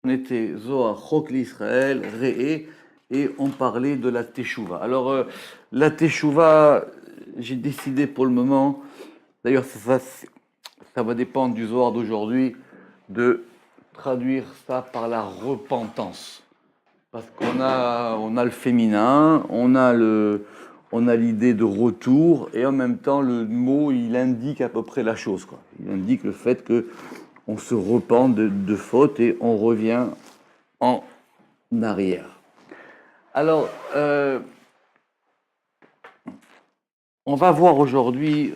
On était Zohar, Chok l'Israël, Re'e, et on parlait de la Teshuvah. Alors, la Teshuvah, j'ai décidé pour le moment, d'ailleurs, ça va dépendre du Zohar d'aujourd'hui, de traduire ça par la repentance. Parce on a le féminin, on a l'idée de retour, et en même temps, le mot, il indique à peu près la chose, quoi. Il indique le fait que on se repent de fautes et on revient en arrière. Alors, on va voir aujourd'hui,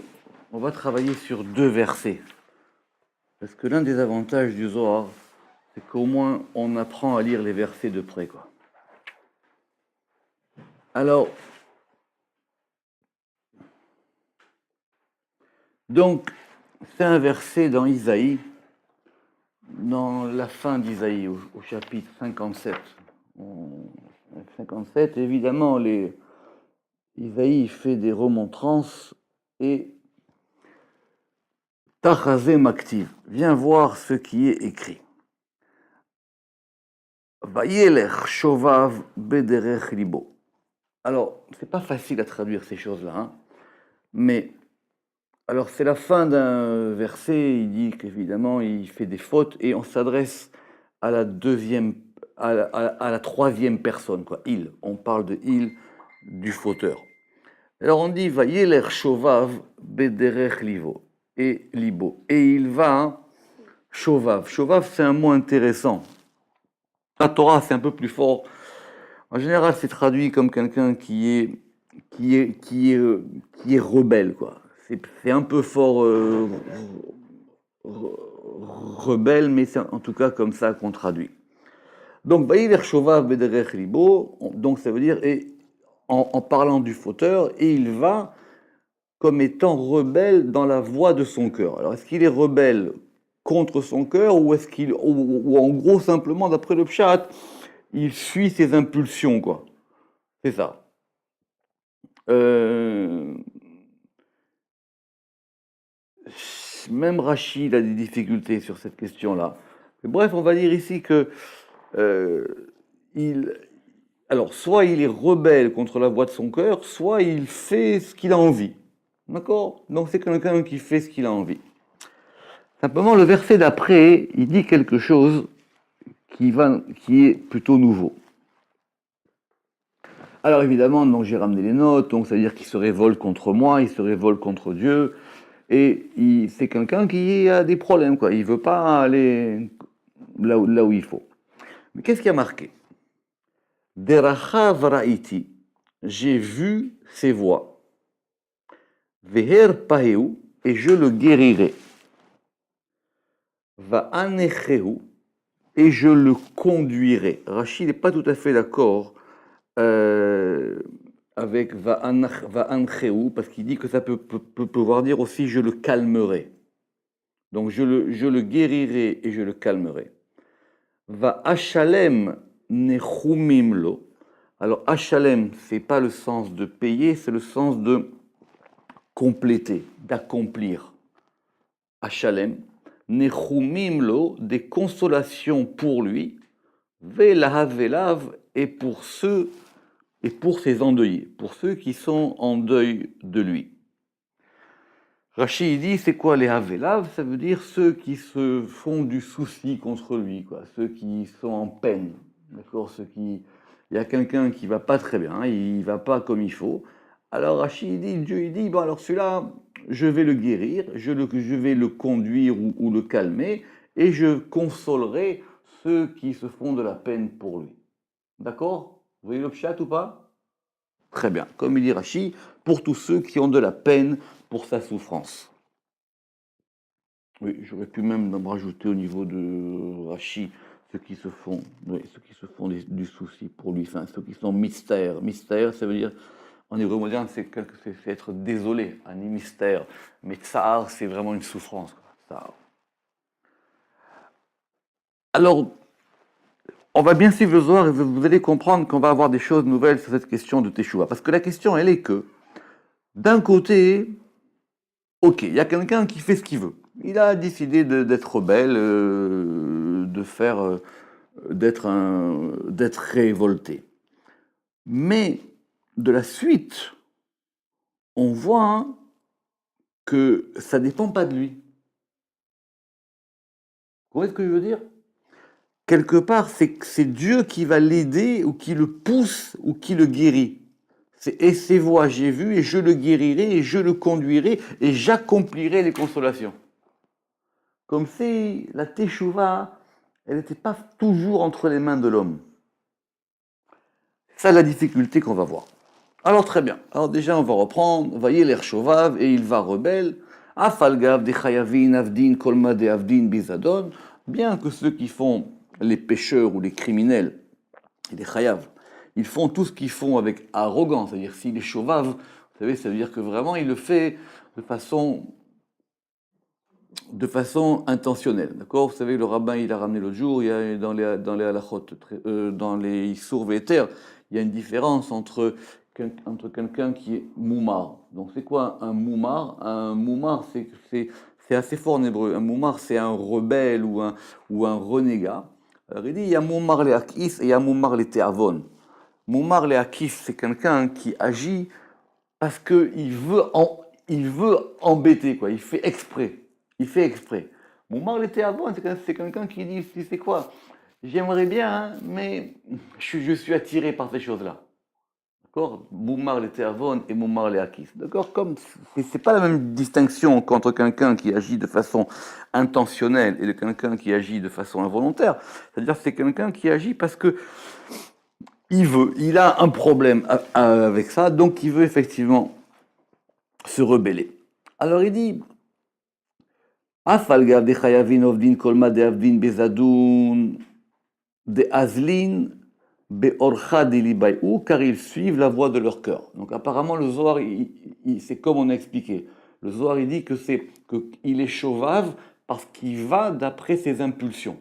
on va travailler sur 2 versets. Parce que l'un des avantages du Zohar, c'est qu'au moins on apprend à lire les versets de près, quoi. Alors, donc, c'est un verset dans Isaïe, dans la fin d'Isaïe, au chapitre 57. 57, évidemment, Isaïe fait des remontrances et Tachazé Maktiv, viens voir ce qui est écrit. Vayelech shovav bederech libo. Alors, c'est pas facile à traduire ces choses-là, hein, mais alors c'est la fin d'un verset, il dit qu'évidemment il fait des fautes et on s'adresse à la deuxième, à la troisième personne, quoi. Il, on parle de il, du fauteur. Alors on dit Vayelech shovav bederech libo. Et libo. Et il va, shovav. Shovav, c'est un mot intéressant. La Torah, c'est un peu plus fort. En général, c'est traduit comme quelqu'un qui est rebelle, quoi. C'est un peu fort rebelle, mais c'est en tout cas comme ça qu'on traduit. Donc, Vayelech shovav bederech libo, donc ça veut dire, et en parlant du fauteur, et il va comme étant rebelle dans la voie de son cœur. Alors, est-ce qu'il est rebelle contre son cœur ou est-ce qu'il, ou en gros simplement d'après le pshat, il suit ses impulsions, quoi. C'est ça. Même Rachid a des difficultés sur cette question-là. Mais bref, on va dire ici que alors, soit il est rebelle contre la voix de son cœur, soit il fait ce qu'il a envie. D'accord? Donc c'est quelqu'un qui fait ce qu'il a envie. Simplement, le verset d'après, il dit quelque chose qui est plutôt nouveau. Alors évidemment, donc j'ai ramené les notes, donc ça veut dire qu'il se révolte contre moi, il se révolte contre Dieu, et c'est quelqu'un qui a des problèmes, quoi. Il veut pas aller là où il faut. Mais qu'est-ce qui a marqué? Derachav ra'iti, j'ai vu ses voies. Veher paheu, et je le guérirai. Va'anechehu, et je le conduirai. Rachid n'est pas tout à fait d'accord avec va'anchehu, parce qu'il dit que ça peut pouvoir dire aussi je le calmerai. Donc je le guérirai et je le calmerai. Va'ashalem nechumim lo. Alors ashalem, c'est pas le sens de payer, c'est le sens de compléter, d'accomplir. Ashalem nechumim lo, des consolations pour lui. Velahav velav, et pour ceux et pour ses endeuillés, pour ceux qui sont en deuil de lui. Rachid dit, c'est quoi les havelav? Ça veut dire ceux qui se font du souci contre lui, quoi, ceux qui sont en peine, d'accord, il y a quelqu'un qui va pas très bien, il va pas comme il faut. Alors Rachid dit, Dieu il dit, bon alors celui-là, je vais le guérir, je vais le conduire ou le calmer, et je consolerai ceux qui se font de la peine pour lui. D'accord? Vous voyez le pshat ou pas? Très bien. Comme il dit Rachid, pour tous ceux qui ont de la peine pour sa souffrance. Oui, j'aurais pu même rajouter au niveau de Rachid ceux qui se font du souci pour lui, enfin, ceux qui sont mystères. Mystère, ça veut dire, en hébreu moderne, c'est être désolé, un mystère. Mais tsar, c'est vraiment une souffrance. Tsar. Alors, on va bien suivre le Zohar et vous allez comprendre qu'on va avoir des choses nouvelles sur cette question de Teshuvah. Parce que la question, elle est que, d'un côté, ok, il y a quelqu'un qui fait ce qu'il veut. Il a décidé d'être rebelle, de faire d'être révolté. Mais de la suite, on voit que ça ne dépend pas de lui. Vous comprenez ce que je veux dire? Quelque part, c'est Dieu qui va l'aider ou qui le pousse ou qui le guérit. Et ses voies j'ai vu et je le guérirai et je le conduirai et j'accomplirai les consolations. Comme si la teshuva, elle n'était pas toujours entre les mains de l'homme. C'est la difficulté qu'on va voir. Alors très bien. Alors déjà on va reprendre. Voyez l'air chovav et il va rebelle. Afalgav de chayavin avdin kolma de avdin bizadon. Bien que ceux qui font les pécheurs ou les criminels, les chayav, ils font tout ce qu'ils font avec arrogance. C'est-à-dire s'il est chovav, vous savez, ça veut dire que vraiment il le fait de façon intentionnelle. D'accord? Vous savez, le rabbin il a ramené l'autre jour, il y a dans les halachot, dans les issour veter, il y a une différence entre quelqu'un qui est moumar. Donc c'est quoi un moumar? Un moumar, c'est assez fort en hébreu. Un moumar, c'est un rebelle ou un renégat. Alors il dit, il y a moumar le akis et il y a moumar le teavon. Moumar le akis, c'est quelqu'un qui agit parce qu'il il veut embêter, quoi. Il fait exprès. Il fait exprès. Moumar le teavon, c'est quelqu'un qui dit, c'est quoi? J'aimerais bien, hein, mais je suis attiré par ces choses-là. D'accord? Moumar les Théavon et Moumar les Akis. D'accord? Comme c'est pas la même distinction qu'entre quelqu'un qui agit de façon intentionnelle et de quelqu'un qui agit de façon involontaire. C'est-à-dire que c'est quelqu'un qui agit parce que il a un problème avec ça, donc il veut effectivement se rebeller. Alors il dit Afalgav de Chayavin Ovdin Kolma de Avdin Bezadoun de Azlin car ils suivent la voie de leur cœur. Donc apparemment le Zohar, c'est comme on a expliqué. Le Zohar il dit qu'il est chauvave parce qu'il va d'après ses impulsions.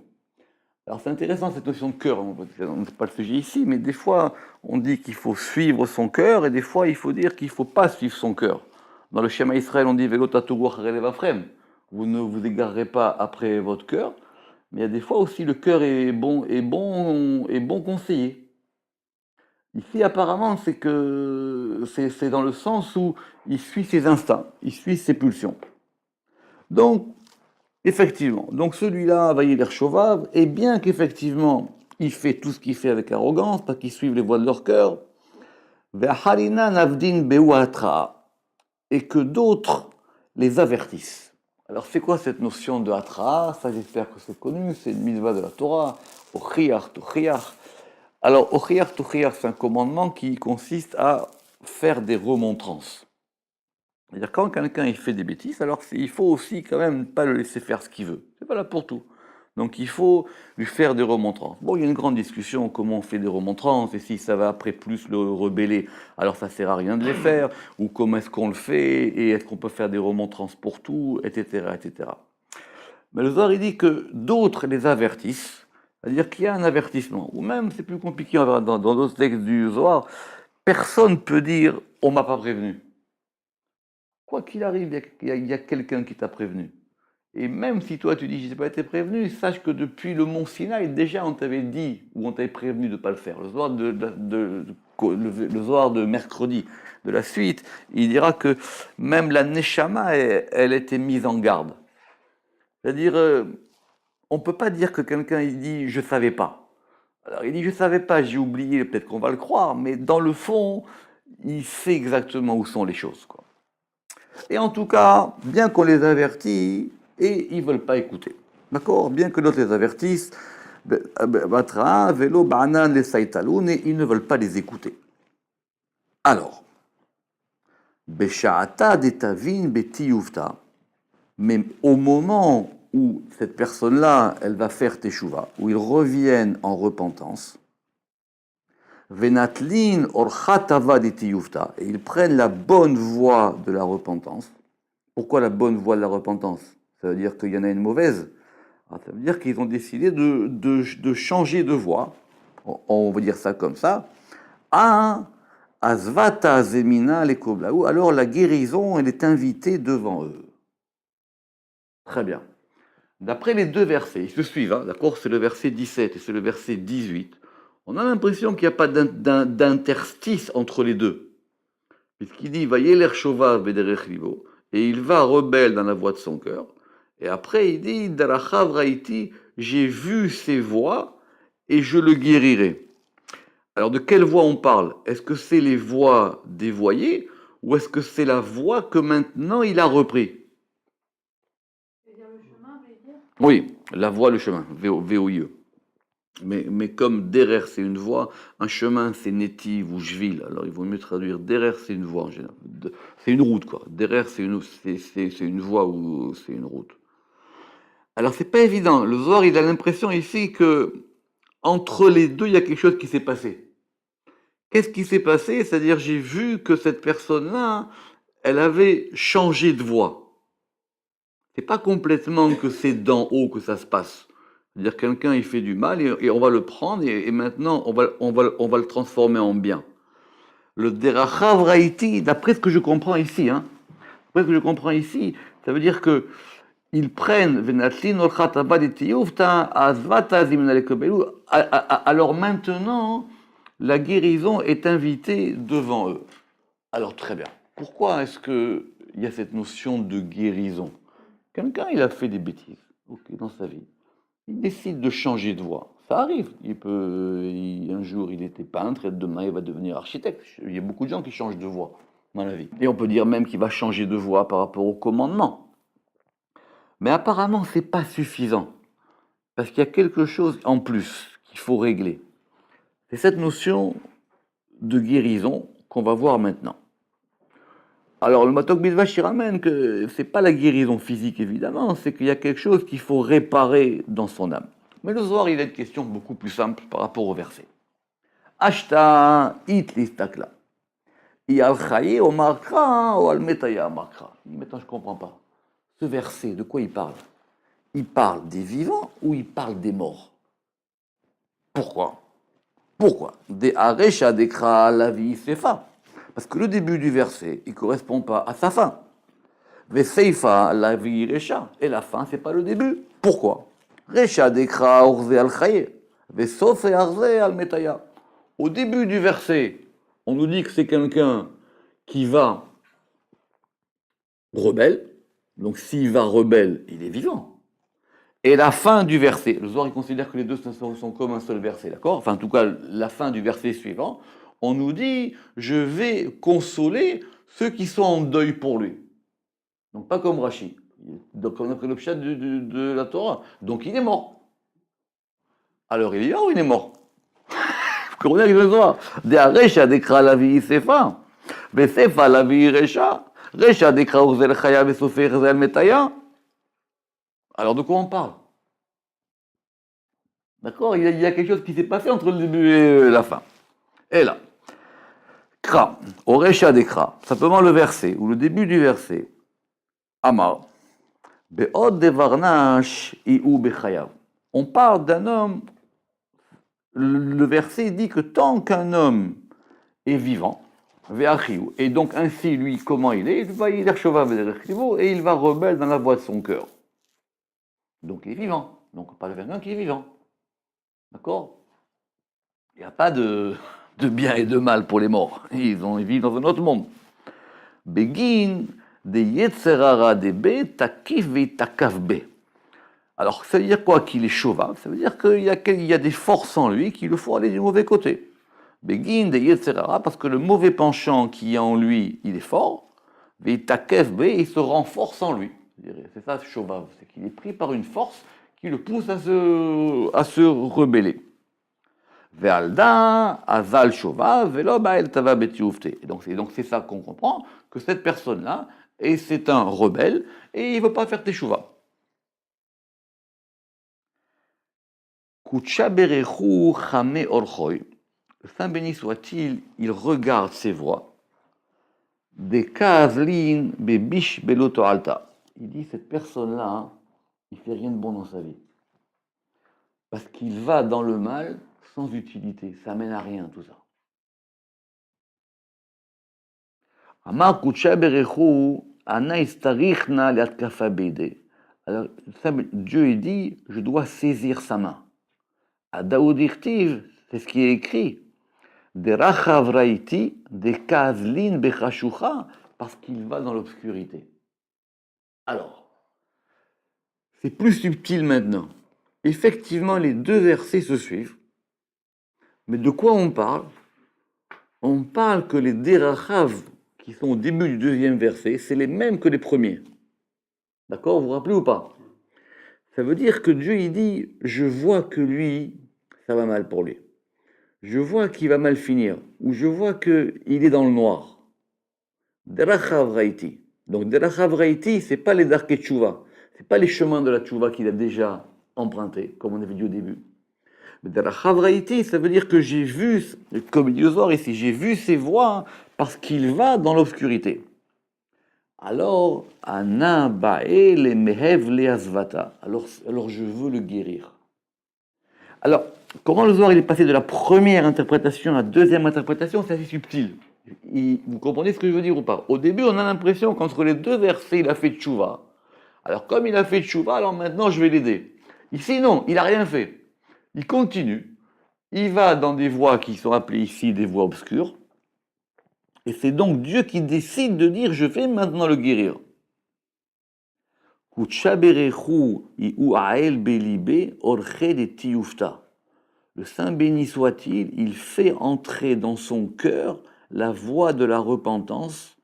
Alors c'est intéressant cette notion de cœur, on n'est pas le sujet ici, mais des fois on dit qu'il faut suivre son cœur et des fois il faut dire qu'il ne faut pas suivre son cœur. Dans le schéma Israël on dit Velo tatouach relevafrem, vous ne vous égarerez pas après votre cœur. Mais il y a des fois aussi le cœur est bon conseiller. Ici, apparemment, c'est dans le sens où il suit ses instincts, il suit ses pulsions. Donc, effectivement, donc celui-là, l'air chauvave, et bien qu'effectivement, il fait tout ce qu'il fait avec arrogance, parce qu'il suit les voies de leur cœur, et que d'autres les avertissent. Alors, c'est quoi cette notion de hatra? Ça, j'espère que c'est connu, c'est une mitzvah de la Torah, Ochiach, Tochiach. Alors, Ochiach, Tochiach, c'est un commandement qui consiste à faire des remontrances. C'est-à-dire, quand quelqu'un il fait des bêtises, alors il faut aussi quand même pas le laisser faire ce qu'il veut. C'est pas là pour tout. Donc, il faut lui faire des remontrances. Bon, il y a une grande discussion, comment on fait des remontrances, et si ça va après plus le rebeller, alors ça sert à rien de les faire, ou comment est-ce qu'on le fait, et est-ce qu'on peut faire des remontrances pour tout, etc., etc. Mais le Zohar, il dit que d'autres les avertissent, c'est-à-dire qu'il y a un avertissement, ou même, c'est plus compliqué, dans d'autres textes du Zohar, personne ne peut dire « on m'a pas prévenu ». Quoi qu'il arrive, il y a quelqu'un qui t'a prévenu. Et même si toi tu dis je n'ai pas été prévenu, sache que depuis le mont Sinaï, déjà on t'avait dit ou on t'avait prévenu de ne pas le faire. Le soir de mercredi de la suite, il dira que même la Neshama, elle était mise en garde. C'est-à-dire, on ne peut pas dire que quelqu'un il dit je ne savais pas. Alors il dit je ne savais pas, j'ai oublié, peut-être qu'on va le croire, mais dans le fond, il sait exactement où sont les choses, quoi. Et en tout cas, bien qu'on les avertit, et ils ne veulent pas écouter. D'accord? Bien que d'autres les avertissent, Batra, Vélo, Banan, les Saïtaloun, et ils ne veulent pas les écouter. Alors, Besha'ata detavin betiyuvta, mais au moment où cette personne-là, elle va faire teshuva, où ils reviennent en repentance, Venatlin orchatava detiyuvta, et ils prennent la bonne voie de la repentance. Pourquoi la bonne voie de la repentance? Ça veut dire qu'il y en a une mauvaise. Ça veut dire qu'ils ont décidé de changer de voie. On va dire ça comme ça. Asvata zemina les koblaou. Alors la guérison, elle est invitée devant eux. Très bien. D'après les deux versets, ils se suivent, hein, d'accord? C'est le verset 17 et c'est le verset 18. On a l'impression qu'il n'y a pas d'interstice entre les deux. Puisqu'il dit, Vayeler Shovav bederech libo, et il va rebelle dans la voie de son cœur. Et après, il dit, Darachav raiti, j'ai vu ses voies et je le guérirai. Alors, de quelle voie on parle? Est-ce que c'est les voies dévoyées ou est-ce que c'est la voie que maintenant il a repris? Oui, la voie, le chemin, VOIE. Mais comme derer c'est une voie, un chemin c'est netiv ou jvil, alors il vaut mieux traduire derer c'est une voie en général. C'est une route quoi. Derer c'est une voie ou c'est une route. Alors c'est pas évident. Le Zohar il a l'impression ici que entre les deux il y a quelque chose qui s'est passé. Qu'est-ce qui s'est passé? C'est-à-dire j'ai vu que cette personne-là, elle avait changé de voie. C'est pas complètement que c'est d'en haut que ça se passe. C'est-à-dire quelqu'un il fait du mal et on va le prendre et maintenant on va le transformer en bien. Le derachav raiti, d'après ce que je comprends ici, hein, d'après ce que je comprends ici, ça veut dire que ils prennent alors maintenant la guérison est invitée devant eux. Alors très bien. Pourquoi est-ce que il y a cette notion de guérison? Quelqu'un, il a fait des bêtises, ok, dans sa vie. Il décide de changer de voie. Ça arrive. Un jour, il était peintre et demain, il va devenir architecte. Il y a beaucoup de gens qui changent de voie dans la vie. Et on peut dire même qu'il va changer de voie par rapport au commandement. Mais apparemment, c'est pas suffisant. Parce qu'il y a quelque chose en plus qu'il faut régler. C'est cette notion de guérison qu'on va voir maintenant. Alors, le Matok Bidvash, il ramène que c'est pas la guérison physique, évidemment, c'est qu'il y a quelque chose qu'il faut réparer dans son âme. Mais le Zohar, il a une question beaucoup plus simple par rapport au verset. Ashta it listakla. I al chaye o markra o al metaya markra. Maintenant, je ne comprends pas. Ce verset, de quoi il parle? Il parle des vivants ou il parle des morts? Pourquoi? Pourquoi? Des aresha dekra la vie sefa. Parce que le début du verset, il ne correspond pas à sa fin. Veseifa la vie recha. Et la fin, c'est pas le début. Pourquoi? Recha dekra orze al chaye. Vesofe arze al metaya. Au début du verset, on nous dit que c'est quelqu'un qui va rebelle. Donc s'il va rebelle, il est vivant. Et la fin du verset, le Zohar il considère que les deux sont comme un seul verset, d'accord? Enfin, en tout cas, la fin du verset suivant, on nous dit je vais consoler ceux qui sont en deuil pour lui. Donc pas comme Rashi. Donc on a pris le pshat de la Torah. Donc il est mort. Alors il est mort ou il est mort? Vous comprenez le Zohar? De Aresha dekra la vie sefa. Besefa la vie recha. Recha dekra urzel chaya besofe urzel metaya. Alors de quoi on parle? D'accord? Il y a quelque chose qui s'est passé entre le début et la fin. Et là, Kra, Oresha de Kra, simplement le verset, ou le début du verset, Amar, Be'od devarnash iu bechayav. On parle d'un homme, le verset dit que tant qu'un homme est vivant, Ve'achiu, et donc ainsi lui, comment il est, il va y et il va rebelle dans la voie de son cœur. Donc il est vivant, donc pas quelqu'un qui est vivant. D'accord? Il n'y a pas de bien et de mal pour les morts. Ils vivent dans un autre monde. Begin de Yetzerara de B, Takif ve Takaf B. Alors, ça veut dire quoi qu'il est chauvin? Ça veut dire qu'il y a des forces en lui qui le font aller du mauvais côté. Begin de Yetzerara, parce que le mauvais penchant qui est en lui, il est fort. Ve Takaf B, il se renforce en lui. C'est ça, chauvin. C'est qu'il est pris par une force qui le pousse à se rebeller. Ve'alda, azal shova, velo ba'el tava betioufte. Et donc c'est ça qu'on comprend, que cette personne-là, et c'est un rebelle, et il ne veut pas faire teshuva. Kucha berechu chame orchoy. Le Saint béni soit-il, il regarde ses voies. Des kazlin bebish beloto alta. Il dit, cette personne-là, il fait rien de bon dans sa vie. Parce qu'il va dans le mal sans utilité. Ça mène à rien, tout ça. Amar kucha berechu ana istarichna liatkafa bede. Alors, Dieu il dit, je dois saisir sa main. À Daoud Irtiv, c'est ce qui est écrit. Derachav raiti, de kazlin bechashucha, parce qu'il va dans l'obscurité. Alors, c'est plus subtil maintenant. Effectivement, les deux versets se suivent. Mais de quoi on parle? On parle que les derachav, qui sont au début du deuxième verset, c'est les mêmes que les premiers. D'accord? Vous vous rappelez ou pas? Ça veut dire que Dieu, il dit, je vois que lui, ça va mal pour lui. Je vois qu'il va mal finir. Ou je vois qu'il est dans le noir. Derachav raiti. Donc, Derachav raiti, c'est pas les darkei tchouva. C'est pas les chemins de la tchouva qu'il a déjà empruntés, comme on avait dit au début. Mais Derachav raiti, ça veut dire que j'ai vu, comme il dit ici, j'ai vu ses voies parce qu'il va dans l'obscurité. Alors, Ana ba'e le mehev le asvata. Alors je veux le guérir. Alors, comment le Zohar il est passé de la première interprétation à la deuxième interprétation, c'est assez subtil. Vous comprenez ce que je veux dire ou pas? Au début, on a l'impression qu'entre les deux versets, il a fait tchouva. Alors, comme il a fait tchouva, alors maintenant, je vais l'aider. Ici, non, il n'a rien fait. Il continue. Il va dans des voies qui sont appelées ici des voies obscures. Et c'est donc Dieu qui décide de dire, je vais maintenant le guérir. Le Saint béni soit-il, il fait entrer dans son cœur la voie de la repentance,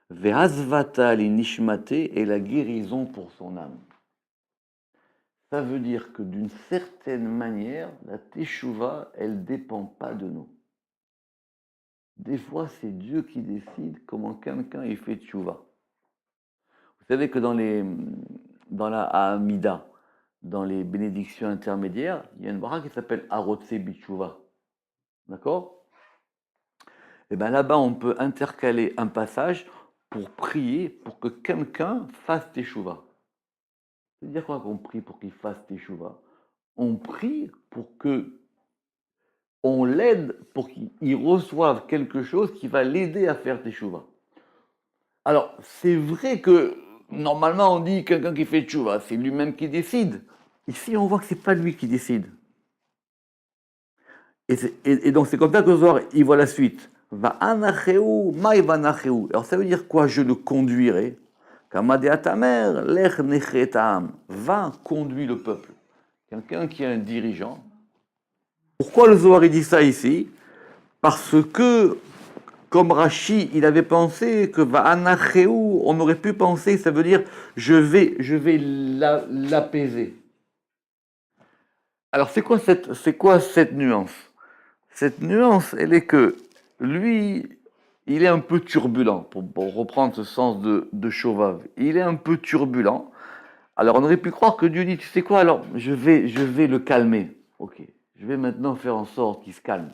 ve'azvata li nishmate, et la guérison pour son âme. Ça veut dire que d'une certaine manière, la teshuva, elle ne dépend pas de nous. Des fois, c'est Dieu qui décide comment quelqu'un il fait teshuva. Vous savez que dans la Hamida, dans les bénédictions intermédiaires, il y a une bracha qui s'appelle Arotse Bichouva. D'accord? Et bien là-bas, on peut intercaler un passage pour prier pour que quelqu'un fasse teshuva. C'est-à-dire quoi qu'on prie pour qu'il fasse teshuva? On prie pour que on l'aide, pour qu'il reçoive quelque chose qui va l'aider à faire teshuva. Alors, c'est vrai que normalement on dit quelqu'un qui fait teshuva, c'est lui-même qui décide. Ici, on voit que c'est pas lui qui décide. Et donc c'est comme ça que le Zohar, il voit la suite. Va anacheu, maï va anacheu. Alors ça veut dire quoi? Je le conduirai. Kamade tamer, lech nechetam. Va conduire le peuple. Quelqu'un qui est un dirigeant. Pourquoi le Zohar il dit ça ici? Parce que, comme Rashi, il avait pensé que va anacheu, on aurait pu penser, ça veut dire je vais l'apaiser. Alors c'est quoi cette nuance? Cette nuance, elle est que lui, il est un peu turbulent, pour reprendre ce sens de Chauvav. Il est un peu turbulent. Alors on aurait pu croire que Dieu dit, tu sais quoi, alors je vais le calmer. Ok, je vais maintenant faire en sorte qu'il se calme.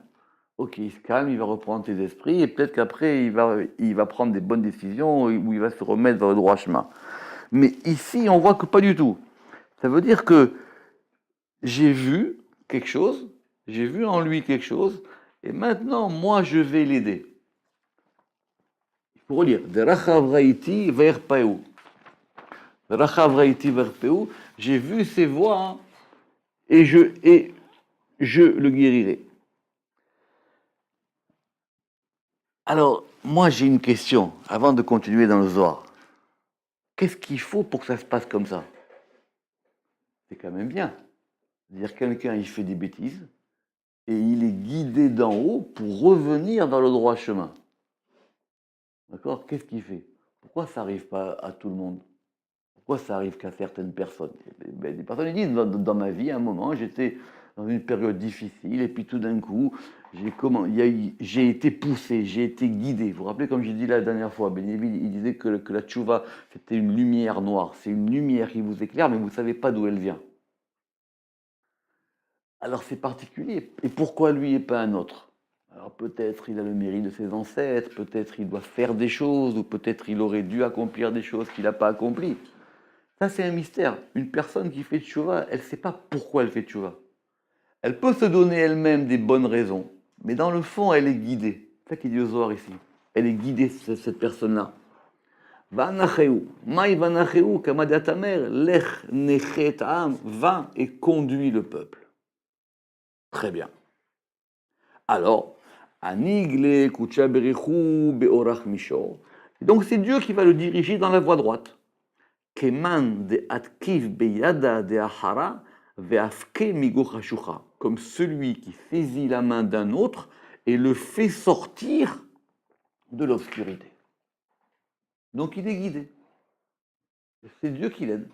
Ok, il se calme, il va reprendre ses esprits, et peut-être qu'après, il va prendre des bonnes décisions, ou il va se remettre vers le droit chemin. Mais ici, on voit que pas du tout. Ça veut dire que j'ai vu quelque chose, j'ai vu en lui quelque chose, et maintenant, moi, je vais l'aider. Il faut relire. Derachav raiti verpeu. Derachav raiti verpeu. J'ai vu ses voies, et je le guérirai. Alors, moi, j'ai une question, avant de continuer dans le Zohar. Qu'est-ce qu'il faut pour que ça se passe comme ça? C'est quand même bien. C'est-à-dire quelqu'un, il fait des bêtises, et il est guidé d'en haut pour revenir dans le droit chemin. D'accord? Qu'est-ce qu'il fait? Pourquoi ça n'arrive pas à tout le monde? Pourquoi ça arrive qu'à certaines personnes? Des personnes disent, dans ma vie, à un moment, j'étais dans une période difficile, et puis tout d'un coup, j'ai été poussé, j'ai été guidé. Vous vous rappelez, comme j'ai dit la dernière fois, Benjamin, il disait que la tchouva, c'était une lumière noire. C'est une lumière qui vous éclaire, mais vous ne savez pas d'où elle vient. Alors c'est particulier. Et pourquoi lui et pas un autre? Alors peut-être il a le mérite de ses ancêtres, peut-être il doit faire des choses, ou peut-être il aurait dû accomplir des choses qu'il n'a pas accomplies. Ça, c'est un mystère. Une personne qui fait tchouva, elle ne sait pas pourquoi elle fait tchouva. Elle peut se donner elle-même des bonnes raisons, mais dans le fond, elle est guidée. C'est ça qu'il dit au Zohar ici. Elle est guidée, cette personne-là. Vanacheu. Maï vanacheu, kamadat amer, lech nechet am, va et conduit le peuple. Très bien. Alors, anigle kucha berichu beorach mishor. Donc c'est Dieu qui va le diriger dans la voie droite. Keman de atkiv beyada de ahara veafke migochashucha. Comme celui qui saisit la main d'un autre et le fait sortir de l'obscurité. Donc il est guidé. C'est Dieu qui l'aide.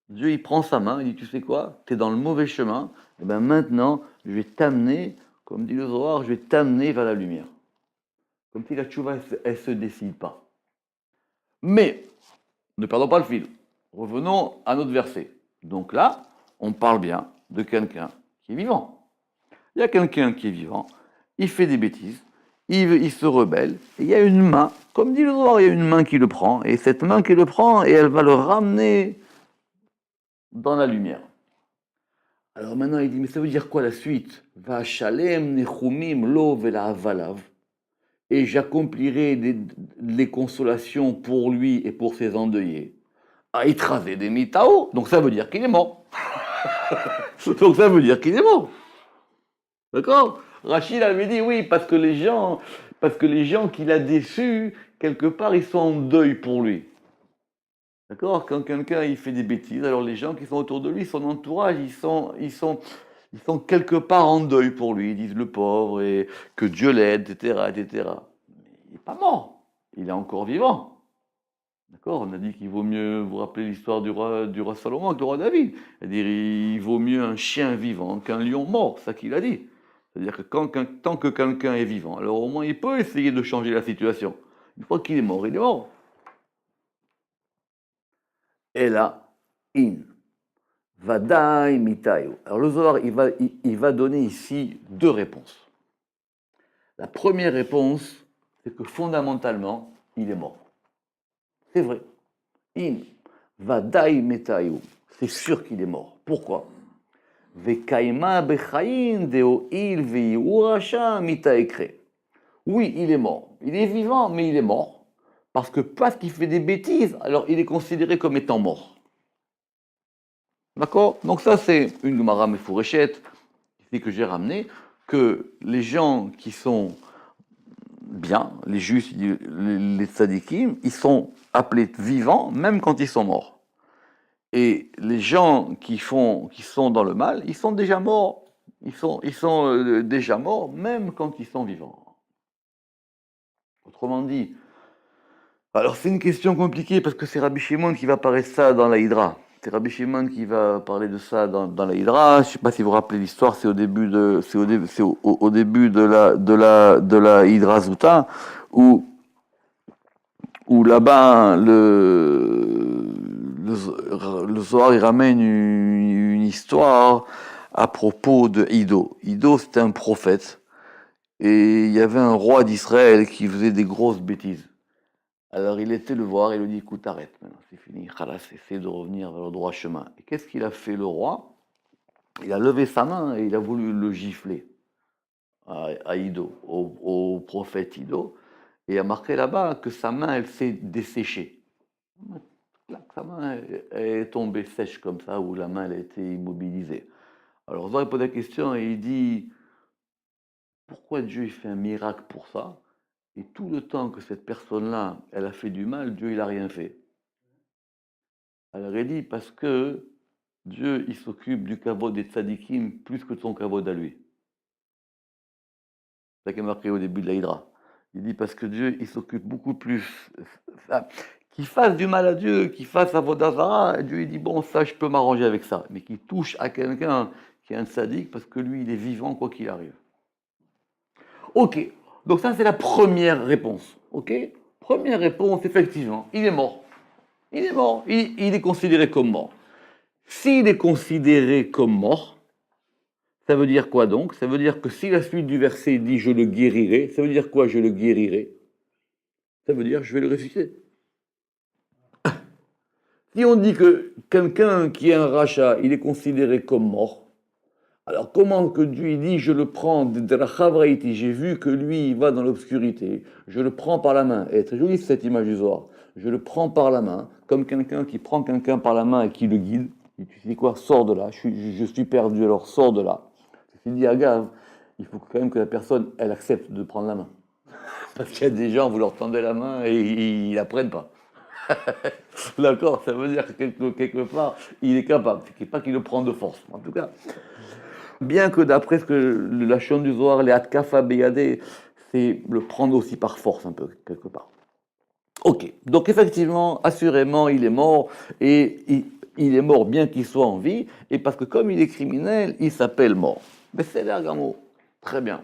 Dieu, il prend sa main, il dit, tu sais quoi, tu es dans le mauvais chemin, et bien maintenant, je vais t'amener, comme dit le Zohar, je vais t'amener vers la lumière. Comme si la tchouva, elle ne se décide pas. Mais, ne perdons pas le fil. Revenons à notre verset. Donc là, on parle bien de quelqu'un qui est vivant. Il y a quelqu'un qui est vivant, il fait des bêtises, il se rebelle, et il y a une main, comme dit le Zohar, il y a une main qui le prend, et cette main qui le prend, et elle va le ramener dans la lumière. Alors maintenant, il dit, mais ça veut dire quoi la suite? Va shalem nechumim lo ve'la'avalav. Et j'accomplirai les consolations pour lui et pour ses endeuillés. À étraser des mitao. Donc ça veut dire qu'il est mort. Donc ça veut dire qu'il est mort. D'accord? Rachid avait dit oui, parce que les gens qu'il a déçus, quelque part, ils sont en deuil pour lui. D'accord? Quand quelqu'un il fait des bêtises, alors les gens qui sont autour de lui, son entourage, ils sont quelque part en deuil pour lui. Ils disent le pauvre et que Dieu l'aide, etc., etc. Mais il n'est pas mort. Il est encore vivant. D'accord? On a dit qu'il vaut mieux, vous rappelez l'histoire du roi Salomon avec le roi David. C'est-à-dire, il vaut mieux un chien vivant qu'un lion mort. C'est ça qu'il a dit. C'est-à-dire que tant que quelqu'un est vivant, alors au moins il peut essayer de changer la situation. Une fois qu'il est mort, il est mort. Et là, in. Vadaï mitayo. Alors le Zohar, il va donner ici deux réponses. La première réponse, c'est que fondamentalement, il est mort. C'est vrai. In. Vadaï mitayo. C'est sûr qu'il est mort. Pourquoi? Vekaima bechaim deo il veiurasha mitaekre. Oui, il est mort. Il est vivant, mais il est mort. Parce qu'il fait des bêtises, alors il est considéré comme étant mort. D'accord? Donc ça, c'est une Gemara Mefourechet, ici que j'ai ramené, que les gens qui sont bien, les justes, les tzadikim, ils sont appelés vivants même quand ils sont morts. Et les gens qui sont dans le mal, ils sont déjà morts. Ils sont déjà morts même quand ils sont vivants. Autrement dit, alors c'est une question compliquée parce que c'est Rabbi Shimon qui va parler de ça dans la Hydra. C'est Rabbi Shimon qui va parler de ça dans la Hydra. Je ne sais pas si vous vous rappelez l'histoire, c'est au début au début de la Hydra Zuta où là-bas le Zohar il ramène une histoire à propos de Ido. Ido c'était un prophète et il y avait un roi d'Israël qui faisait des grosses bêtises. Alors il était le voir et il lui dit, écoute, arrête maintenant, c'est fini, khalas, essaie de revenir vers le droit chemin. Et qu'est-ce qu'il a fait le roi? Il a levé sa main et il a voulu le gifler à Ido, au prophète Ido, et il a marqué là-bas que sa main, elle s'est desséchée. Sa main est tombée sèche comme ça, ou la main elle a été immobilisée. Alors il pose la question et il dit, pourquoi Dieu il fait un miracle pour ça? Et tout le temps que cette personne-là, elle a fait du mal, Dieu, il n'a rien fait. Alors il dit, parce que Dieu, il s'occupe du kavod des tzadikim plus que de son kavod à lui. C'est ça qui est marqué au début de la Hydra. Il dit, parce que Dieu, il s'occupe beaucoup plus. Qu'il fasse du mal à Dieu, qu'il fasse avodah zara, Dieu, il dit, bon, ça, je peux m'arranger avec ça. Mais qu'il touche à quelqu'un qui est un tzadik, parce que lui, il est vivant quoi qu'il arrive. Ok. Donc ça, c'est la première réponse. Ok? Première réponse, effectivement, il est mort. Il est mort. Il est considéré comme mort. S'il est considéré comme mort, ça veut dire quoi donc? Ça veut dire que si la suite du verset dit je le guérirai, ça veut dire quoi je le guérirai? Ça veut dire je vais le ressusciter. Si on dit que quelqu'un qui est un rachat, il est considéré comme mort, alors comment que Dieu dit je le prends de la chavraïti, j'ai vu que lui il va dans l'obscurité, je le prends par la main. Et très jolie cette image du Zohar. je le prends par la main, comme quelqu'un qui prend quelqu'un par la main et qui le guide. Et tu sais quoi, sors de là, je suis perdu, alors sors de là. Il dit, agave, il faut quand même que la personne, elle accepte de prendre la main. Parce qu'il y a des gens, vous leur tendez la main et ils la prennent pas. D'accord, ça veut dire que quelque part, il est capable. C'est pas qu'il le prend de force. En tout cas, bien que d'après ce que la chaîne du Zohar, les Atkafa Beyadé, c'est le prendre aussi par force un peu, quelque part. Ok, donc effectivement, assurément, il est mort, et il est mort bien qu'il soit en vie, et parce que comme il est criminel, il s'appelle mort. Mais c'est l'ergamo. Très bien.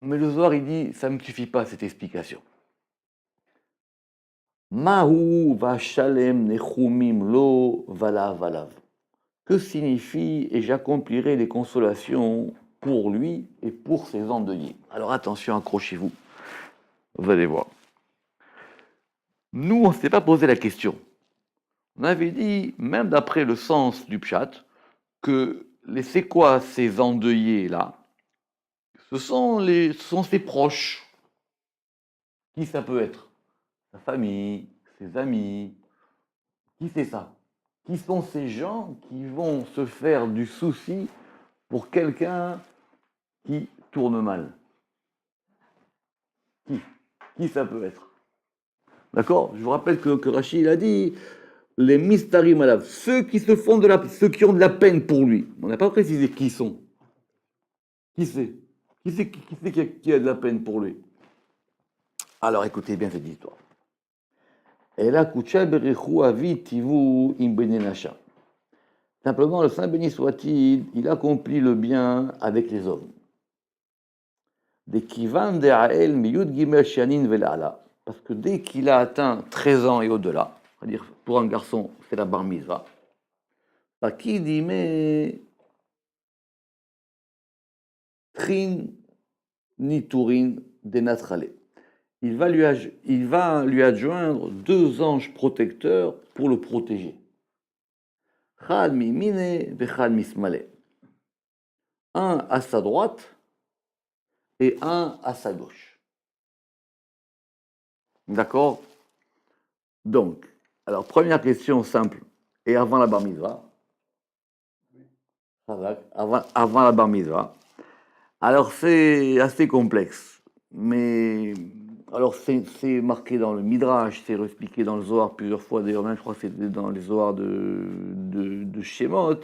Mais le Zohar, il dit, ça ne me suffit pas cette explication. Mahu va shalem nechumim lo vala valav. Que signifie et j'accomplirai les consolations pour lui et pour ses endeuillés. Alors attention, accrochez-vous. Vous allez voir. Nous, on ne s'est pas posé la question. On avait dit, même d'après le sens du pshat, que c'est quoi ces endeuillés-là? Ce sont ses proches. Qui ça peut être? Sa famille, ses amis. Qui c'est ça? Qui sont ces gens qui vont se faire du souci pour quelqu'un qui tourne mal? Qui ça peut être? D'accord? Je vous rappelle que Rachid a dit les mistarim alav, ceux qui se font ceux qui ont de la peine pour lui. On n'a pas précisé qui sont. Qui c'est? Qui a de la peine pour lui? Alors écoutez bien cette histoire. Et là, Kucha Berichu Avi Tivu Imbenenasha. Simplement, le Saint béni soit-il, il accomplit le bien avec les hommes. Des Kivan de Ael Miyud Gimel Shanin Velala. Parce que dès qu'il a atteint 13 ans et au-delà, c'est-à-dire pour un garçon, c'est la bar mitzvah, qui dit mais Trin Niturin Denatrale. Il va lui adjoindre 2 anges protecteurs pour le protéger. Chad mimine vechad mismale. Un à sa droite et un à sa gauche. D'accord? Donc, alors première question simple. Et avant la bar mitzvah? Avant la bar mitzvah. Alors c'est assez complexe. Mais alors c'est marqué dans le Midrash, c'est expliqué dans le Zohar plusieurs fois, d'ailleurs même je crois que c'était dans les Zohars de Shemot.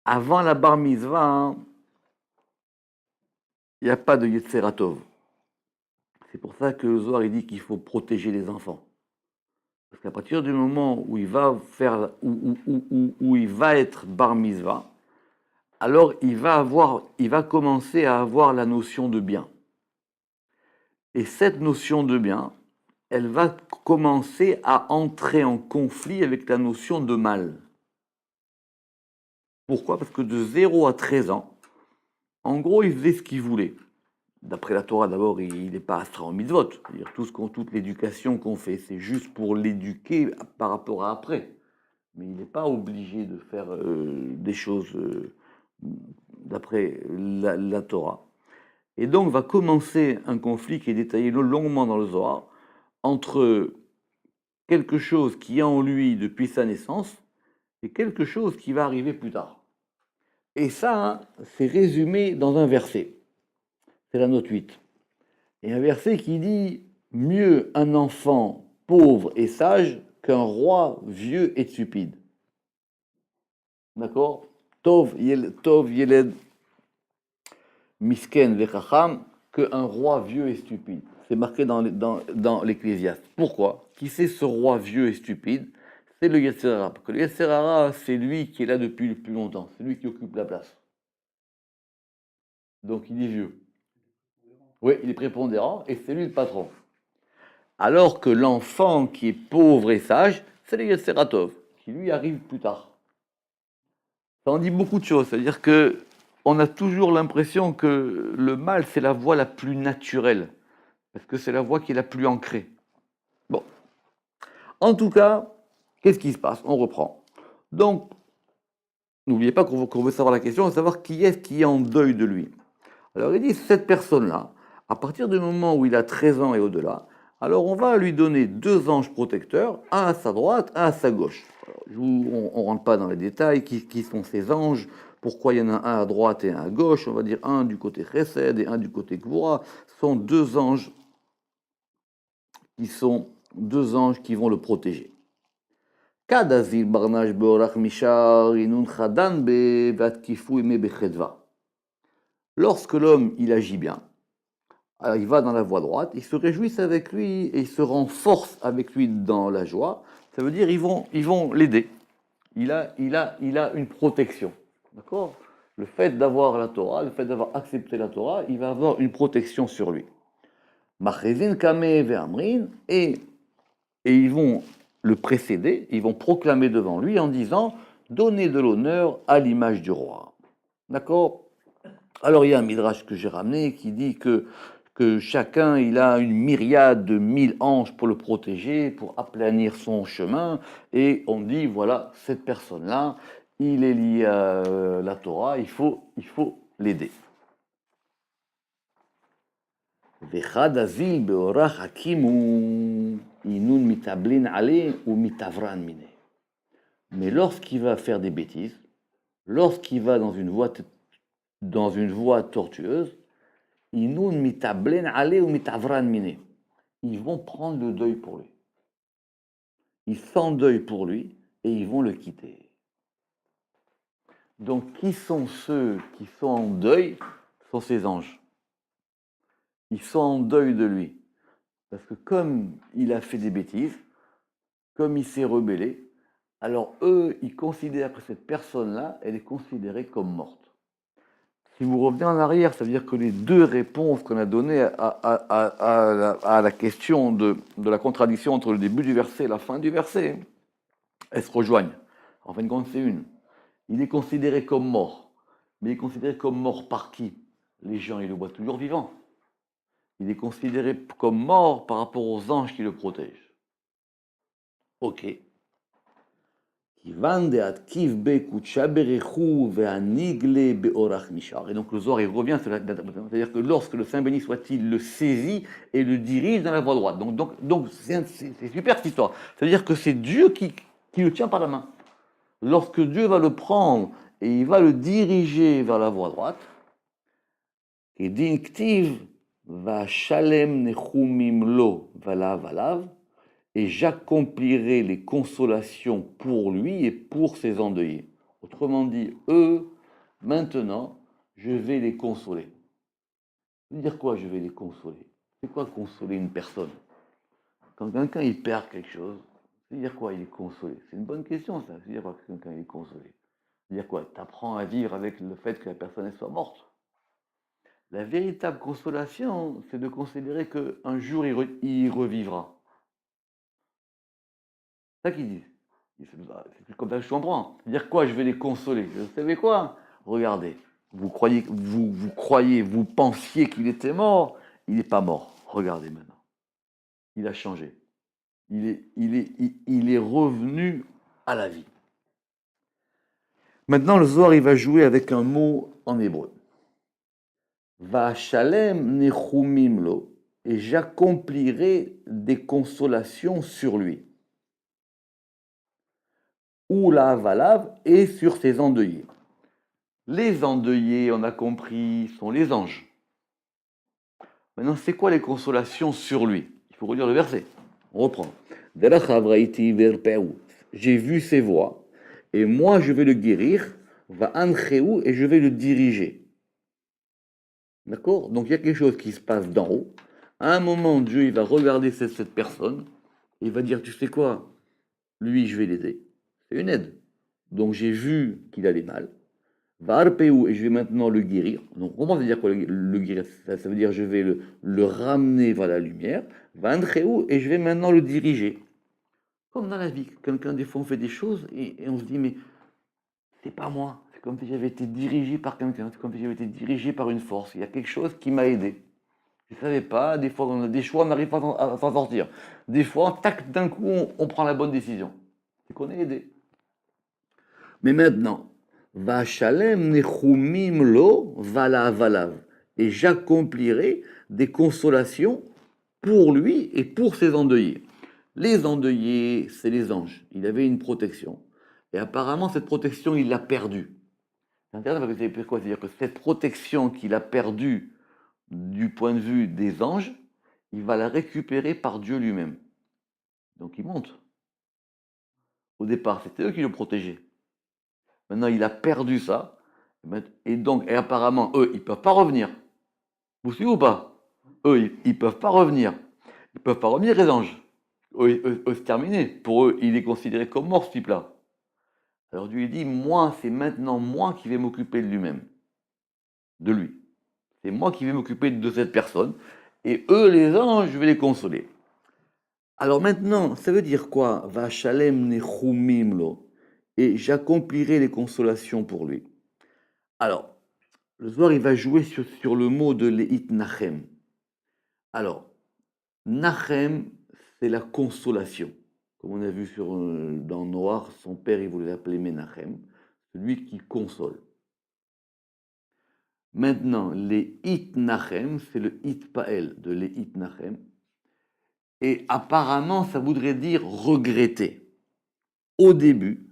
Avant la bar mitzvah, il n'y a pas de Yetzeratov. C'est pour ça que le Zohar il dit qu'il faut protéger les enfants. Parce qu'à partir du moment où il va faire, où il va être bar mitzvah, alors il va commencer à avoir la notion de bien. Et cette notion de bien, elle va commencer à entrer en conflit avec la notion de mal. Pourquoi? Parce que de 0 à 13 ans, en gros, il faisait ce qu'il voulait. D'après la Torah, d'abord, il n'est pas astreint en mitzvot. C'est-à-dire toute l'éducation qu'on fait, c'est juste pour l'éduquer par rapport à après. Mais il n'est pas obligé de faire des choses d'après la Torah. Et donc va commencer un conflit qui est détaillé longuement dans le Zohar entre quelque chose qui est en lui depuis sa naissance et quelque chose qui va arriver plus tard. Et ça, c'est résumé dans un verset. C'est la note 8. Et un verset qui dit « Mieux un enfant pauvre et sage qu'un roi vieux et stupide. » D'accord? Tov yeled misken vechacham, qu'un roi vieux et stupide. C'est marqué dans l'Ecclésiaste. Pourquoi? Qui c'est ce roi vieux et stupide? C'est le Yetzer Hara. Parce que le Yetzer Hara, c'est lui qui est là depuis le plus longtemps. C'est lui qui occupe la place. Donc il est vieux. Oui, il est prépondérant et c'est lui le patron. Alors que l'enfant qui est pauvre et sage, c'est le Yetzer Hatov, qui lui arrive plus tard. Ça en dit beaucoup de choses. C'est-à-dire que on a toujours l'impression que le mal, c'est la voie la plus naturelle. Parce que c'est la voie qui est la plus ancrée. Bon. En tout cas, qu'est-ce qui se passe? On reprend. Donc, n'oubliez pas qu'on veut savoir la question, on veut savoir qui est-ce qui est en deuil de lui. Alors, il dit, cette personne-là, à partir du moment où il a 13 ans et au-delà, alors on va lui donner 2 anges protecteurs, un à sa droite, un à sa gauche. Alors, on ne rentre pas dans les détails, qui sont ces anges, pourquoi il y en a un à droite et un à gauche, on va dire un du côté Chesed et un du côté Gvura, sont 2 anges qui sont 2 anges qui vont le protéger. Kadazil barnaj beorach mishar inun chadan bevatkifu ime bechedva. Lorsque l'homme il agit bien, alors il va dans la voie droite, ils se réjouissent avec lui et ils se renforcent avec lui dans la joie. Ça veut dire ils vont l'aider. Il a une protection. D'accord? Le fait d'avoir la Torah, le fait d'avoir accepté la Torah, il va avoir une protection sur lui. Machezin kame ve'amrin, et ils vont le précéder, ils vont proclamer devant lui en disant « Donnez de l'honneur à l'image du roi ». D'accord? Alors il y a un midrash que j'ai ramené qui dit que chacun il a une myriade de 1000 anges pour le protéger, pour aplanir son chemin, et on dit voilà, cette personne-là, il est lié à la Torah, il faut l'aider. Vechad azil beorach hakimu inun mitablin ale ou mitavran mine. Mais lorsqu'il va faire des bêtises, lorsqu'il va dans une voie tortueuse, inun mitablen ale ou mitavran mine. Ils vont prendre le deuil pour lui. Ils s'endeuillent pour lui et ils vont le quitter. Donc, qui sont ceux qui sont en deuil? Ce sont ces anges. Ils sont en deuil de lui. Parce que comme il a fait des bêtises, comme il s'est rebellé, alors eux, ils considèrent que cette personne-là, elle est considérée comme morte. Si vous revenez en arrière, ça veut dire que les 2 réponses qu'on a données à la question de la contradiction entre le début du verset et la fin du verset, elles se rejoignent. En fin de compte, c'est une. Il est considéré comme mort. Mais il est considéré comme mort par qui? Les gens, ils le voient toujours vivant. Il est considéré comme mort par rapport aux anges qui le protègent. Ok. Et donc le Zohar il revient, c'est-à-dire que lorsque le Saint béni soit-il le saisit et le dirige dans la voie droite. Donc c'est super cette histoire. C'est-à-dire que c'est Dieu qui le tient par la main. Lorsque Dieu va le prendre et il va le diriger vers la voie droite, et dinctive va shalem nechumim lo valav, et j'accomplirai les consolations pour lui et pour ses endeuillés. Autrement dit, eux, maintenant, je vais les consoler. Ça veut dire quoi, je vais les consoler? C'est quoi consoler une personne? Quand quelqu'un il perd quelque chose, ça veut dire quoi, il est consolé? C'est une bonne question, ça. Ça veut dire quoi, que quelqu'un il est consolé? Ça veut dire quoi? Tu apprends à vivre avec le fait que la personne elle soit morte. La véritable consolation, c'est de considérer qu'un jour il revivra. C'est ça qu'ils disent. C'est comme ça que je comprends. Dire quoi, je vais les consoler. Vous savez quoi? Regardez, vous pensiez qu'il était mort, il n'est pas mort. Regardez maintenant. Il a changé. Il est revenu à la vie. Maintenant, le Zohar, il va jouer avec un mot en hébreu. Va shalem nechumim lo, et j'accomplirai des consolations sur lui. Ou la valav, et sur ses endeuillés. Les endeuillés, on a compris, sont les anges. Maintenant, c'est quoi les consolations sur lui? Il faut relire le verset. On reprend. J'ai vu ses voies, et moi je vais le guérir, va ancheu, et je vais le diriger. D'accord? Donc il y a quelque chose qui se passe d'en haut. À un moment, Dieu il va regarder cette personne, et il va dire, tu sais quoi? Lui, je vais l'aider. C'est une aide. Donc j'ai vu qu'il allait mal. Va arpeu, et je vais maintenant le guérir. Donc comment ça veut dire quoi le guérir? Ça veut dire je vais le ramener vers la lumière. Va ancheu, et je vais maintenant le diriger. Comme dans la vie, quelqu'un des fois on fait des choses et on se dit mais c'est pas moi. C'est comme si j'avais été dirigé par quelqu'un, c'est comme si j'avais été dirigé par une force. Il y a quelque chose qui m'a aidé. Je ne savais pas, des fois on a des choix, on n'arrive pas à s'en sortir. Des fois, tac, d'un coup, on prend la bonne décision. C'est qu'on est aidé. Mais maintenant, va shalem nechumim lo vala valav, et j'accomplirai des consolations pour lui et pour ses endeuillés. Les endeuillés, c'est les anges. Il avait une protection. Et apparemment, cette protection, il l'a perdue. C'est intéressant parce que c'est quoi? C'est-à-dire que cette protection qu'il a perdue du point de vue des anges, il va la récupérer par Dieu lui-même. Donc il monte. Au départ, c'était eux qui le protégeaient. Maintenant, il a perdu ça. Et donc, et apparemment, eux, ils ne peuvent pas revenir. Vous suivez ou pas? Eux, ils ne peuvent pas revenir. Ils ne peuvent pas revenir, les anges. C'est terminé. Pour eux, il est considéré comme mort, ce type-là. Alors Dieu lui dit, moi, c'est maintenant moi qui vais m'occuper de lui-même. De lui. C'est moi qui vais m'occuper de cette personne. Et eux, les anges, je vais les consoler. Alors maintenant, ça veut dire quoi? Va shalem nechumim lo. Et j'accomplirai les consolations pour lui. Alors, le soir, il va jouer sur le mot de Leit Nachem. Alors, Nachem, c'est la consolation. Comme on a vu dans Noir, son père, il voulait l'appeler Menachem, celui qui console. Maintenant, les Nachem, c'est le Pael de les Nachem. Et apparemment, ça voudrait dire regretter. Au début,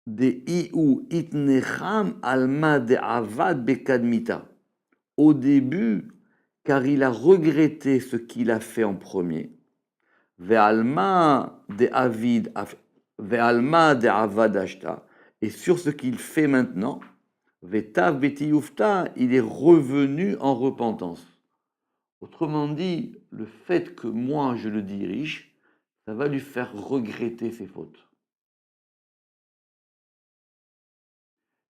des Iu Itnecham Alma de Avad Bekadmita. Au début, car il a regretté ce qu'il a fait en premier. Ve'alma de Avad Ashta. Et sur ce qu'il fait maintenant, Ve'tav Betiyufta, il est revenu en repentance. Autrement dit, le fait que moi je le dirige, ça va lui faire regretter ses fautes.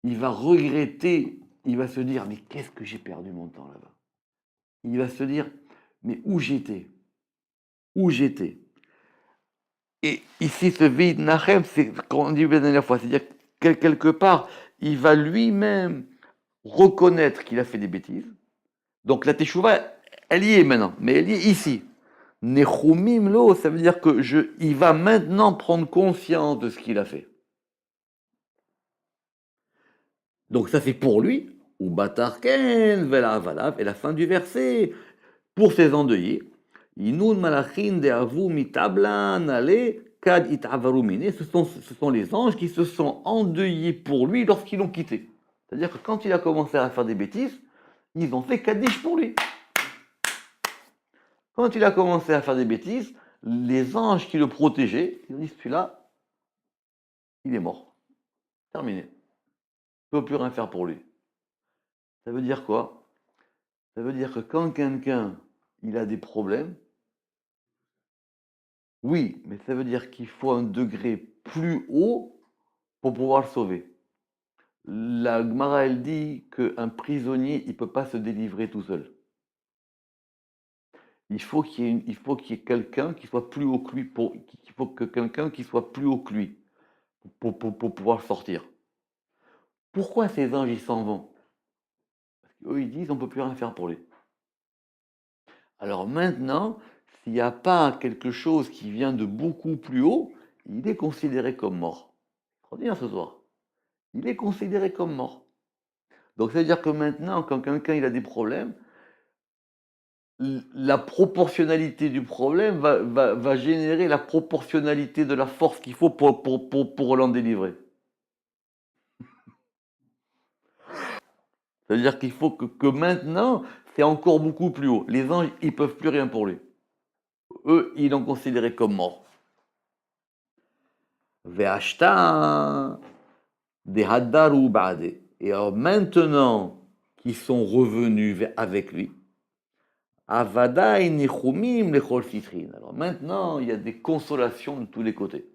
Il va regretter, il va se dire, mais qu'est-ce que j'ai perdu mon temps là-bas? Il va se dire, mais où j'étais? Où j'étais? Et ici, ce Veit Nachem, c'est comme on dit la dernière fois, c'est-à-dire que quelque part, il va lui-même reconnaître qu'il a fait des bêtises. Donc la Teshuvah, elle y est maintenant, mais elle y est ici. Nechumim lo, ça veut dire que il va maintenant prendre conscience de ce qu'il a fait. Donc ça c'est pour lui, ou batarken vela avalav, et la fin du verset, pour ses endeuillés, inun malachin de avu mitablan ale kad itavarumine, ce sont les anges qui se sont endeuillés pour lui lorsqu'ils l'ont quitté. C'est-à-dire que quand il a commencé à faire des bêtises, ils ont fait Kaddish pour lui. Quand il a commencé à faire des bêtises, les anges qui le protégeaient, ils ont dit, celui-là, il est mort. Terminé. On ne peut plus rien faire pour lui. Ça veut dire quoi? Ça veut dire que quand quelqu'un, il a des problèmes, oui, mais ça veut dire qu'il faut un degré plus haut pour pouvoir le sauver. La Gemara, elle dit qu'un prisonnier, il ne peut pas se délivrer tout seul. Il faut qu'il y ait quelqu'un qui soit plus haut que lui, il faut que quelqu'un qui soit plus haut que lui pour pouvoir sortir. Pourquoi ces anges, ils s'en vont? Parce qu'eux, ils disent, on ne peut plus rien faire pour lui. Alors maintenant, s'il n'y a pas quelque chose qui vient de beaucoup plus haut, il est considéré comme mort. Extraordinaire ce soir. Il est considéré comme mort. Donc ça veut dire que maintenant, quand quelqu'un il a des problèmes, la proportionnalité du problème va générer la proportionnalité de la force qu'il faut pour l'en délivrer. C'est-à-dire qu'il faut que maintenant, c'est encore beaucoup plus haut. Les anges, ils ne peuvent plus rien pour lui. Eux, ils l'ont considéré comme mort. Ve'ashta de hadaru ba'ade. Et alors maintenant qu'ils sont revenus avec lui, avadai nichumim lechol fitrin. Alors maintenant, il y a des consolations de tous les côtés.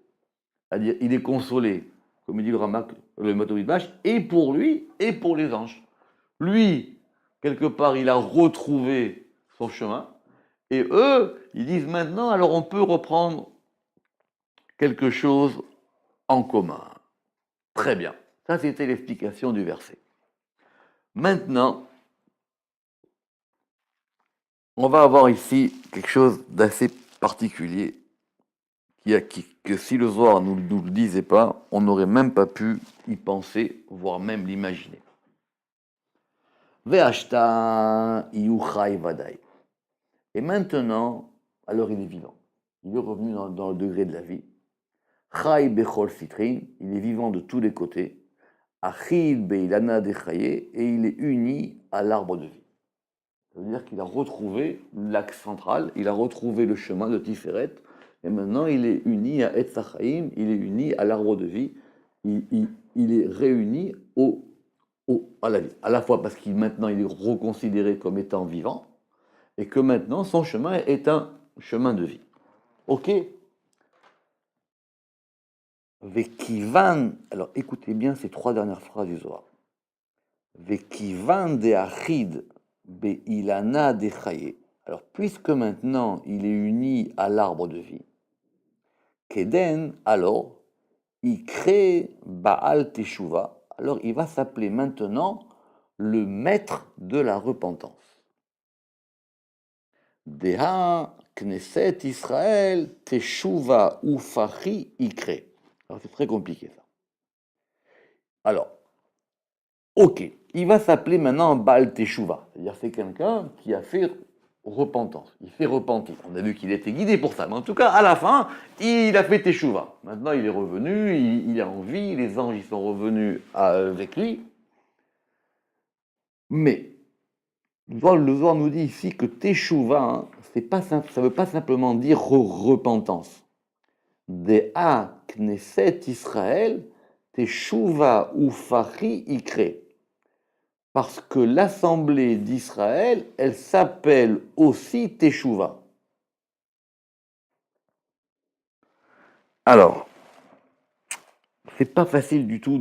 C'est-à-dire, il est consolé, comme il dit le Ramak, le Matomidbash, et pour lui, et pour les anges. Lui, quelque part, il a retrouvé son chemin, et eux, ils disent maintenant, alors on peut reprendre quelque chose en commun. Très bien. Ça, c'était l'explication du verset. Maintenant, on va avoir ici quelque chose d'assez particulier que si le Zohar ne nous le disait pas, on n'aurait même pas pu y penser, voire même l'imaginer. Ve'ashta iyuchai vadai. Et maintenant, alors il est vivant. Il est revenu dans le degré de la vie. Chai bechol sitrin, il est vivant de tous les côtés. Achid beilana dechaye, et il est uni à l'arbre de vie. Ça veut dire qu'il a retrouvé l'axe central, il a retrouvé le chemin de Tiferet, et maintenant il est uni à Etz Hachaim, il est uni à l'arbre de vie, il est réuni à la vie. À la fois parce qu'il maintenant il est reconsidéré comme étant vivant, et que maintenant son chemin est un chemin de vie. Ok? Vekivan, alors écoutez bien ces trois dernières phrases du Zohar. Vekivan de achid beilana de chaye. Alors puisque maintenant il est uni à l'arbre de vie, Keden, alors, il crée Baal Teshuva, alors il va s'appeler maintenant le maître de la repentance. Deha Knesset Israël Teshuva Ufachi Ikre. Alors c'est très compliqué ça. Alors, ok, il va s'appeler maintenant Baal Teshuva, c'est-à-dire c'est quelqu'un qui a fait repentance, il fait repentir. On a vu qu'il était guidé pour ça, mais en tout cas, à la fin, il a fait Teshuva. Maintenant, il est revenu, il est en vie, les anges ils sont revenus avec lui. Mais, le Zohar nous dit ici que Teshuva, ça ne veut pas simplement dire repentance. De'a Knesset Israël, Teshuva Ufachi Ikre. Parce que l'assemblée d'Israël, elle s'appelle aussi Teshuva. Alors, c'est pas facile du tout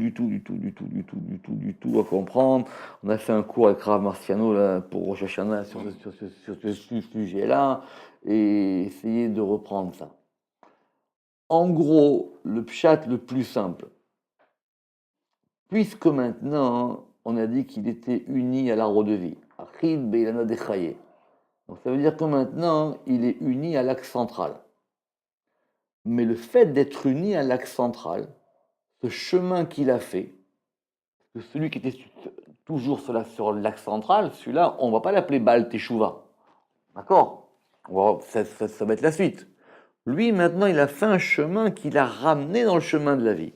à comprendre. On a fait un cours avec Rav Marciano là, pour Rosh Hashanah sur ce sujet-là, et essayer de reprendre ça. En gros, le pshat le plus simple, puisque maintenant on a dit qu'il était uni à l'arbre de vie, Achid Beilana Dechaye. Donc ça veut dire que maintenant il est uni à l'axe central. Mais le fait d'être uni à l'axe central, ce chemin qu'il a fait, que celui qui était toujours sur l'axe central, celui-là, on ne va pas l'appeler Baal Teshuva. D'accord? Ça va être la suite. Lui, maintenant, il a fait un chemin qu'il a ramené dans le chemin de la vie.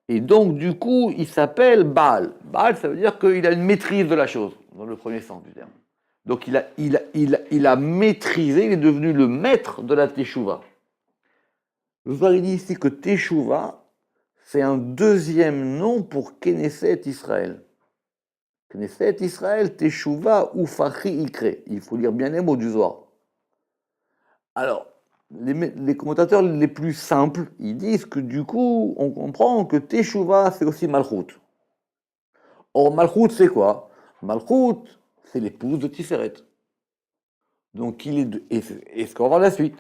Et donc, du coup, il s'appelle Baal. Baal, ça veut dire qu'il a une maîtrise de la chose, dans le premier sens du terme. Donc, il a maîtrisé, il est devenu le maître de la Teshuva. Le Zohar dit ici que Teshuva, c'est un deuxième nom pour Knesset Israël. Knesset Israël, Teshuva Ufachi Ikre. Il faut lire bien les mots du Zohar. Alors, les commentateurs les plus simples, ils disent que du coup, on comprend que Teshuva, c'est aussi Malchut. Or, Malchut, c'est quoi? Malchut, c'est l'épouse de Tiferet. Donc, et ce qu'on va voir la suite.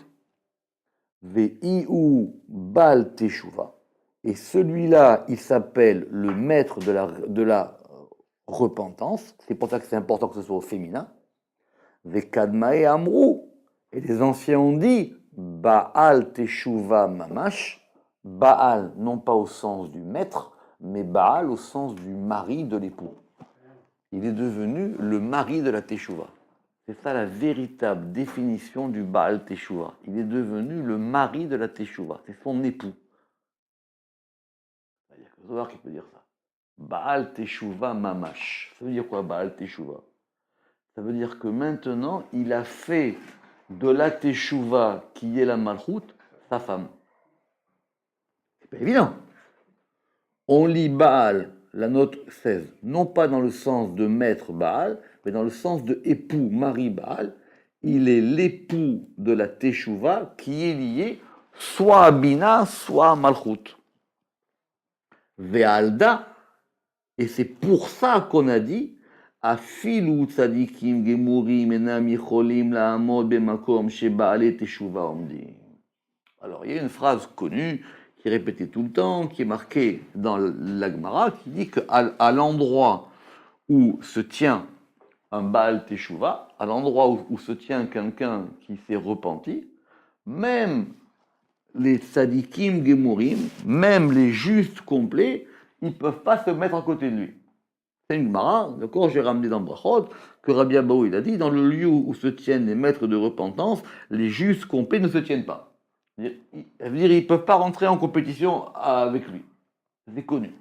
Ve'iu Bal Teshuva. Et celui-là, il s'appelle le maître de la repentance. C'est pour ça que c'est important que ce soit au féminin. Vekadmae Amrou. Et les anciens ont dit Baal Teshuva Mamash. Baal, non pas au sens du maître, mais Baal au sens du mari de l'époux. Il est devenu le mari de la Teshuva. C'est ça la véritable définition du Baal Teshuva. Il est devenu le mari de la Teshuva. C'est son époux. Il y a que Zohar qui peut dire ça. Baal Teshuva Mamash. Ça veut dire quoi Baal Teshuva? Ça veut dire que maintenant, il a fait de la Teshuva, qui est la Malchut, sa femme. C'est pas évident. On lit Baal, la note 16, non pas dans le sens de maître Baal, mais dans le sens de époux, mari Baal. Il est l'époux de la Teshuva qui est lié soit à Bina, soit à Malchut. Ve'alda, et c'est pour ça qu'on a dit Afilu tzadikim gemurim enam yicholim la'amod bemakom shebaale teshuva omdim. Alors, il y a une phrase connue qui est répétée tout le temps, qui est marquée dans l'Agmara, qui dit qu'à l'endroit où se tient un Baal Teshuva, à l'endroit où se tient quelqu'un qui s'est repenti, même les tzadikim gemurim, même les justes complets, ils ne peuvent pas se mettre à côté de lui. C'est une Gemara, d'accord, j'ai ramené dans Brachot, que Rabbi Abaou, il a dit, dans le lieu où se tiennent les maîtres de repentance, les justes complets ne se tiennent pas. Ça veut dire ils ne peuvent pas rentrer en compétition avec lui. C'est connu.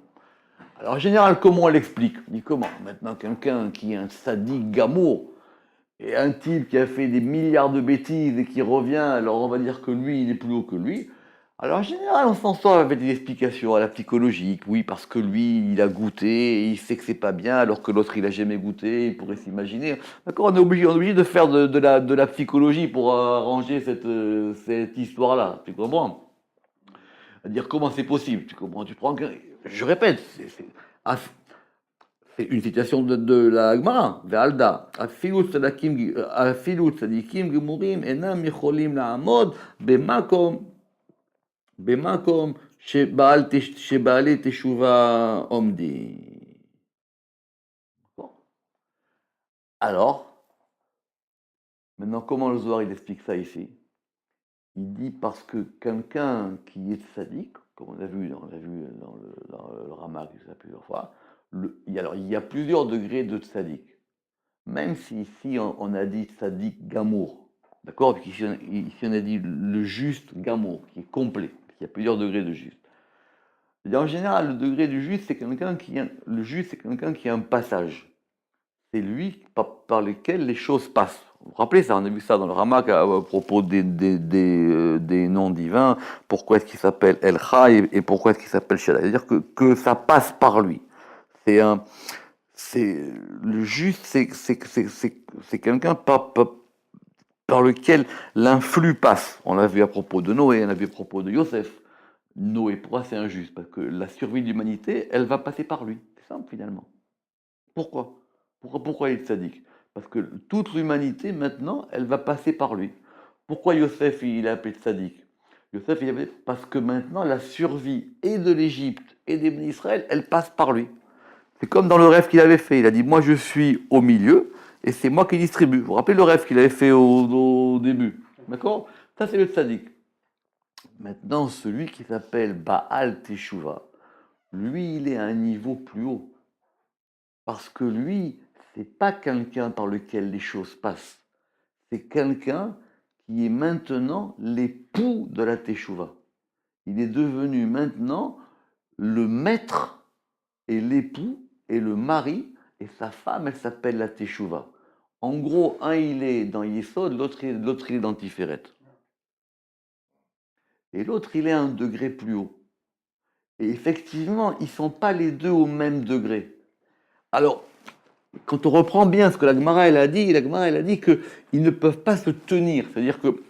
Alors en général, comment on l'explique? On dit comment? Maintenant, quelqu'un qui est un sadique gamour, et un type qui a fait des milliards de bêtises et qui revient, alors on va dire que lui, il est plus haut que lui. Alors en général, on s'en sort avec des explications à la psychologique. Oui, parce que lui, il a goûté, et il sait que c'est pas bien, alors que l'autre, il a jamais goûté, il pourrait s'imaginer. D'accord, on est obligé de faire de la psychologie pour arranger cette histoire-là. Tu comprends? Dire comment c'est possible. Tu comprends? Tu prends. Je répète, c'est une citation de la Gemara, Ve'alda, afilut tzadikim gemurim enam yecholim la'amod bemakom sheba'alei teshuva omdi. Bon. Alors, maintenant, comment le Zohar il explique ça ici? Il dit parce que quelqu'un qui est sadique, comme on a vu dans le Ramak plusieurs fois, il y a plusieurs degrés de tzaddik. Même si ici on a dit tzaddik gamour, d'accord? Ici on a dit le juste gamour, qui est complet. Il y a plusieurs degrés de juste. Et en général, le degré du juste, c'est quelqu'un qui a un passage. C'est lui par lequel les choses passent. Vous vous rappelez ça, on a vu ça dans le Ramak à propos des noms divins, pourquoi est-ce qu'il s'appelle El Chai et pourquoi est-ce qu'il s'appelle Shaddai. C'est-à-dire que ça passe par lui. Le juste, c'est quelqu'un par lequel l'influx passe. On l'a vu à propos de Noé, on l'a vu à propos de Yosef. Noé, pourquoi c'est injuste? Parce que la survie de l'humanité, elle va passer par lui. C'est simple finalement. Pourquoi il est sadique? Parce que toute l'humanité, maintenant, elle va passer par lui. Pourquoi Yosef, il est appelé sadique? Yosef, il est appelé parce que maintenant, la survie et de l'Égypte et des Israël, elle passe par lui. C'est comme dans le rêve qu'il avait fait. Il a dit, moi, je suis au milieu et c'est moi qui distribue. Vous vous rappelez le rêve qu'il avait fait au début? D'accord? Ça, c'est le sadique. Maintenant, celui qui s'appelle Baal Teshuvah, lui, il est à un niveau plus haut. Parce que lui, c'est pas quelqu'un par lequel les choses passent. C'est quelqu'un qui est maintenant l'époux de la Teshuvah. Il est devenu maintenant le maître et l'époux et le mari, et sa femme, elle s'appelle la Teshuvah. En gros, un il est dans Yesod, l'autre il est dans Tiferet. Et l'autre il est à un degré plus haut. Et effectivement, ils ne sont pas les deux au même degré. Alors, quand on reprend bien ce que la Gemara elle a dit qu'ils ne peuvent pas se tenir. C'est-à-dire que,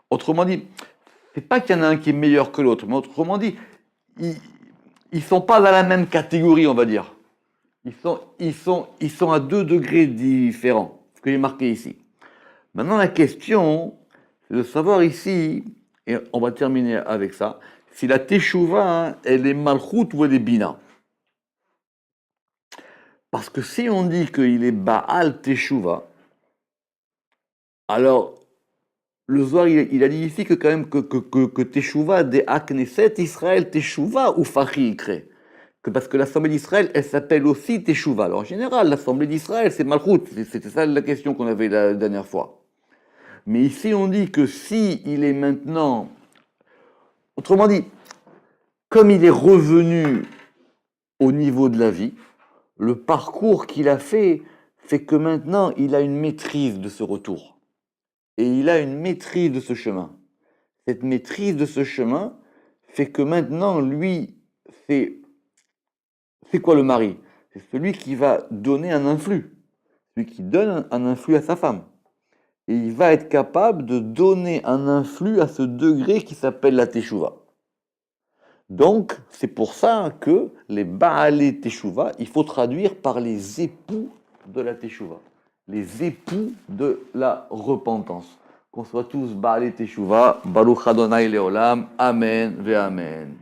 autrement dit, c'est pas qu'il y en a un qui est meilleur que l'autre, mais autrement dit, ils ne sont pas dans la même catégorie, on va dire. Ils sont à 2 degrés différents, ce que j'ai marqué ici. Maintenant, la question, c'est de savoir ici, et on va terminer avec ça, si la Teshuvah, elle est Malchut ou elle est Bina. Parce que si on dit qu'il est Baal Teshuvah, alors le Zohar, il a dit ici que quand même que Teshuvah des Akneset Israël Teshuvah ou Fachi Ikre. Parce que l'Assemblée d'Israël, elle s'appelle aussi Teshuvah. Alors en général, l'Assemblée d'Israël, c'est Malchut. C'était ça la question qu'on avait la dernière fois. Mais ici, on dit que si il est maintenant... Autrement dit, comme il est revenu au niveau de la vie, le parcours qu'il a fait que maintenant, il a une maîtrise de ce retour. Et il a une maîtrise de ce chemin. Cette maîtrise de ce chemin fait que maintenant, lui, c'est quoi le mari? C'est celui qui va donner un influx. Celui qui donne un influx à sa femme. Et il va être capable de donner un influx à ce degré qui s'appelle la Teshuvah. Donc, c'est pour ça que les Baalei Teshuvah, il faut traduire par les époux de la Teshuvah. Les époux de la repentance. Qu'on soit tous Baalei Teshuvah, Baruch Adonai Leolam, Amen ve Amen.